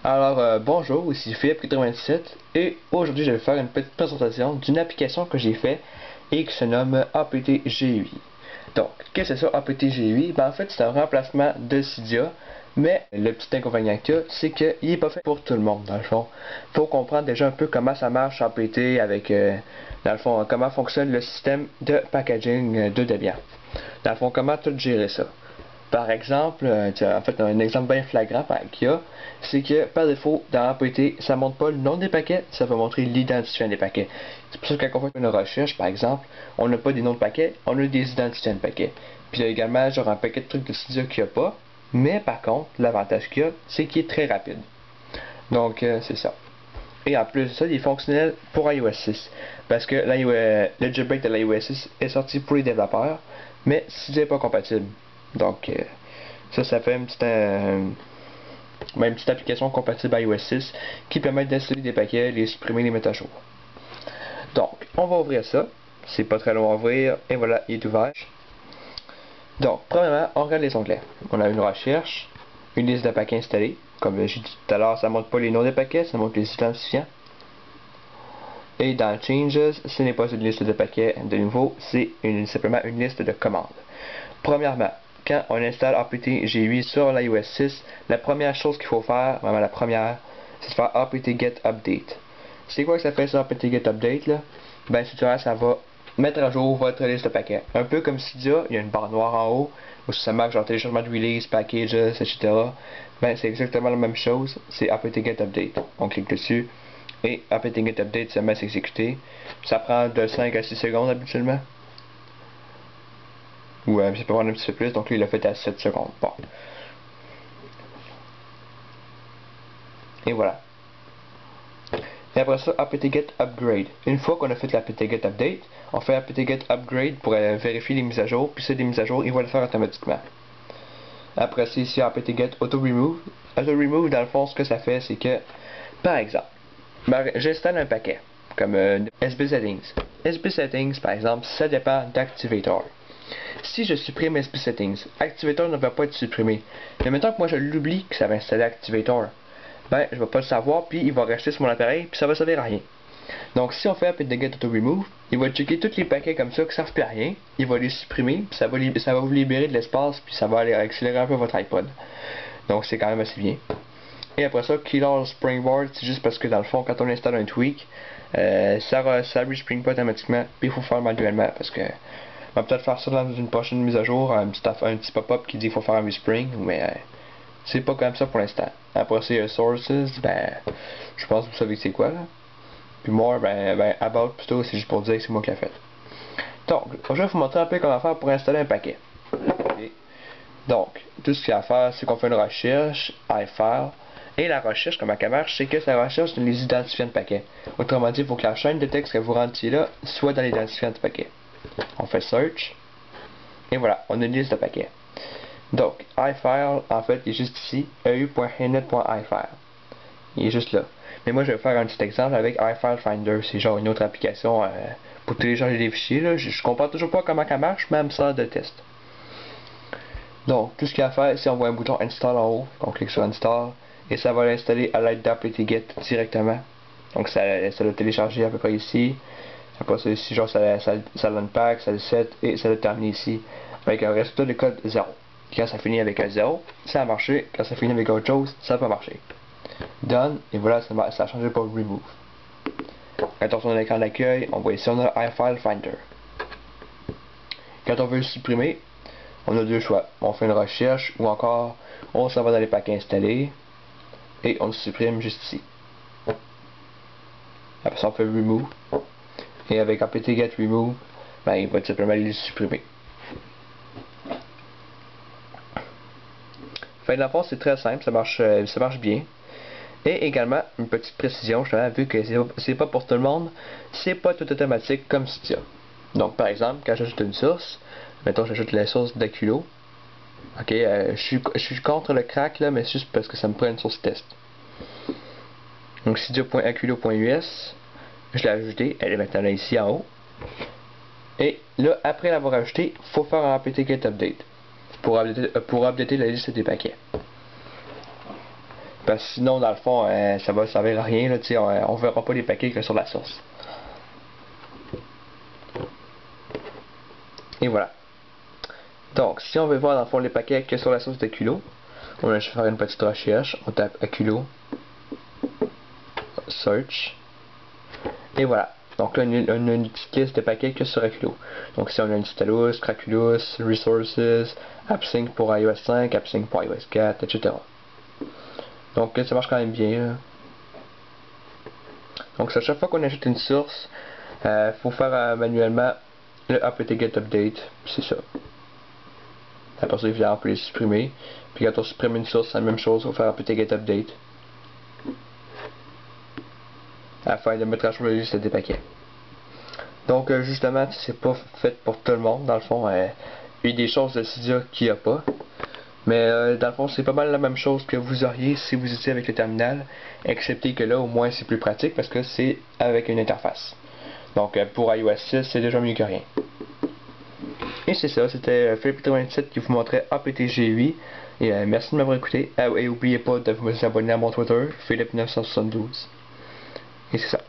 Bonjour, ici Philippe97 et aujourd'hui je vais faire une petite présentation d'une application que j'ai fait et qui se nomme APT-GUI. Donc, qu'est-ce que c'est ça APT-GUI? En fait, c'est un remplacement de Cydia, mais le petit inconvénient qu'il y a, c'est qu'il n'est pas fait pour tout le monde, dans le fond. Il faut comprendre déjà un peu comment ça marche APT avec, dans le fond, comment fonctionne le système de packaging de Debian. Dans le fond, comment tout gérer ça. Par exemple, en fait, un exemple bien flagrant qu'il y a, c'est que par défaut, dans APT, ça ne montre pas le nom des paquets, ça va montrer l'identifiant des paquets. C'est pour ça que quand on fait une recherche, par exemple, on n'a pas des noms de paquets, on a des identifiants de paquets. Puis il y a également genre un paquet de trucs de Cydia qu'il n'y a pas, mais par contre, l'avantage qu'il y a, c'est qu'il est très rapide. Donc, c'est ça. Et en plus de ça, il est fonctionnel pour iOS 6. Parce que le jailbreak de l'iOS 6 est sorti pour les développeurs, mais Cydia n'est pas compatible. Donc, ça fait une petite application compatible à iOS 6 qui permet d'installer des paquets, les supprimer, les mettre à jour. Donc, on va ouvrir ça. C'est pas très long à ouvrir. Et voilà, il est ouvert. Donc, premièrement, on regarde les onglets. On a une recherche, une liste de paquets installés. Comme j'ai dit tout à l'heure, ça ne montre pas les noms des paquets, ça montre les identifiants. Et dans Changes, ce n'est pas une liste de paquets de nouveau, c'est simplement une liste de commandes. Premièrement, quand on installe apt-GUI sur l'iOS 6, la première chose qu'il faut faire, vraiment la première, c'est de faire apt-get update. C'est quoi que ça fait sur apt-get update là? Ben ça va mettre à jour votre liste de paquets. Un peu comme Cydia, il y a une barre noire en haut, où ça marque genre téléchargement de release, packages, etc. Ben c'est exactement la même chose, c'est apt-get update. On clique dessus et apt-get update se met à s'exécuter. Ça prend de 5 à 6 secondes habituellement. Ou ça peut prendre un petit peu plus, donc lui il l'a fait à 7 secondes. Bon. Et voilà. Et après ça, apt-get upgrade. Une fois qu'on a fait l'apt-get update, on fait apt-get upgrade pour vérifier les mises à jour, puis c'est des mises à jour, il va le faire automatiquement. Après c'est ici apt-get auto-remove. Auto-remove, dans le fond, ce que ça fait, c'est que, par exemple, j'installe un paquet, comme SB Settings. SB Settings, par exemple, ça dépend d'Activator. Si je supprime SB Settings, Activator ne va pas être supprimé. Mais maintenant que moi je l'oublie que ça va installer Activator, ben je vais pas le savoir, puis il va rester sur mon appareil, puis ça va servir à rien. Donc si on fait apt-get auto-remove, il va checker tous les paquets comme ça qui servent plus à rien, il va les supprimer, puis ça va vous libérer de l'espace, puis ça va aller accélérer un peu votre iPod. Donc c'est quand même assez bien. Et après ça, Killer Springboard, c'est juste parce que dans le fond, quand on installe un tweak, ça respring pas automatiquement, puis il faut faire manuellement, parce que on va peut-être faire ça dans une prochaine mise à jour, un petit pop-up qui dit qu'il faut faire un respring, mais c'est pas comme ça pour l'instant. Après c'est Sources, ben je pense que vous savez c'est quoi là. Puis More, About plutôt, c'est juste pour dire que c'est moi qui l'ai fait. Donc, je vais vous montrer un peu comment faire pour installer un paquet. Okay. Donc, tout ce qu'il y a à faire, c'est qu'on fait une recherche, iFile, et la recherche, comment elle marche, c'est que ça recherche les identifiants de paquets. Autrement dit, il faut que la chaîne de texte que vous rentriez là soit dans l'identifiant de paquet. On fait Search, et voilà, on a une liste de paquets. Donc, iFile, en fait, il est juste ici, eu.inet.ifile. Il est juste là. Mais moi, je vais faire un petit exemple avec iFile Finder. C'est genre une autre application pour télécharger des fichiers. Là. Je comprends toujours pas comment ça marche, mais elle me sert de test. Donc, tout ce qu'il y a à faire, c'est on voit un bouton Install en haut. On clique sur Install et ça va l'installer à l'aide d'apt-get directement. Donc, ça l'a téléchargé à peu près ici. Après ça, ici, genre, ça l'unpack, ça le set et ça le termine ici avec un résultat de code 0. Quand ça finit avec un 0, ça a marché. Quand ça finit avec autre chose, ça n'a pas marché. Done, et voilà, ça a changé pour Remove. Quand on tourne l'écran d'accueil, on voit ici, on a iFile Finder. Quand on veut le supprimer, on a deux choix. On fait une recherche ou encore on s'en va dans les paquets installés et on le supprime juste ici. Après ça, on fait Remove. Et avec apt-get remove, ben, il va tout simplement les supprimer. Fait de la c'est très simple, ça marche bien. Et également, une petite précision, justement, vu que c'est pas pour tout le monde, c'est pas tout automatique comme Cydia. Donc, par exemple, quand j'ajoute une source, mettons j'ajoute la source d'Aculo, ok, je suis contre le crack là, mais c'est juste parce que ça me prend une source test. Donc, cydia.aculo.us, je l'ai ajouté, elle est maintenant là ici en haut. Et là, après l'avoir ajouté, il faut faire un apt-get update pour updater la liste des paquets. Parce que sinon, dans le fond, ça va servir à rien. Là, on verra pas les paquets que sur la source. Et voilà. Donc, si on veut voir dans le fond les paquets que sur la source d'Aculo, on va juste faire une petite recherche. On tape Aculo, Search. Et voilà. Donc là, on a une petite liste de paquets que sur Aculo. Donc ici, on a une Stylus, Craculus, Resources, AppSync pour iOS 5, AppSync pour iOS 4, etc. Donc ça marche quand même bien. Là. Donc à chaque fois qu'on ajoute une source, faut faire manuellement le apt-get update. C'est ça. Après ça, évidemment, on peut les supprimer. Puis quand on supprime une source, c'est la même chose, il faut faire apt-get update. Afin de mettre à jour la liste des paquets. Donc justement, c'est pas fait pour tout le monde, dans le fond. Il y a des choses de Cydia qu'il n'y a pas. Mais dans le fond, c'est pas mal la même chose que vous auriez si vous étiez avec le terminal, excepté que là, au moins, c'est plus pratique parce que c'est avec une interface. Donc pour iOS 6, c'est déjà mieux que rien. Et c'est ça, c'était Philippe87 qui vous montrait APTG8. Et merci de m'avoir écouté. Et n'oubliez pas de vous abonner à mon Twitter, Philippe972. Et c'est ça.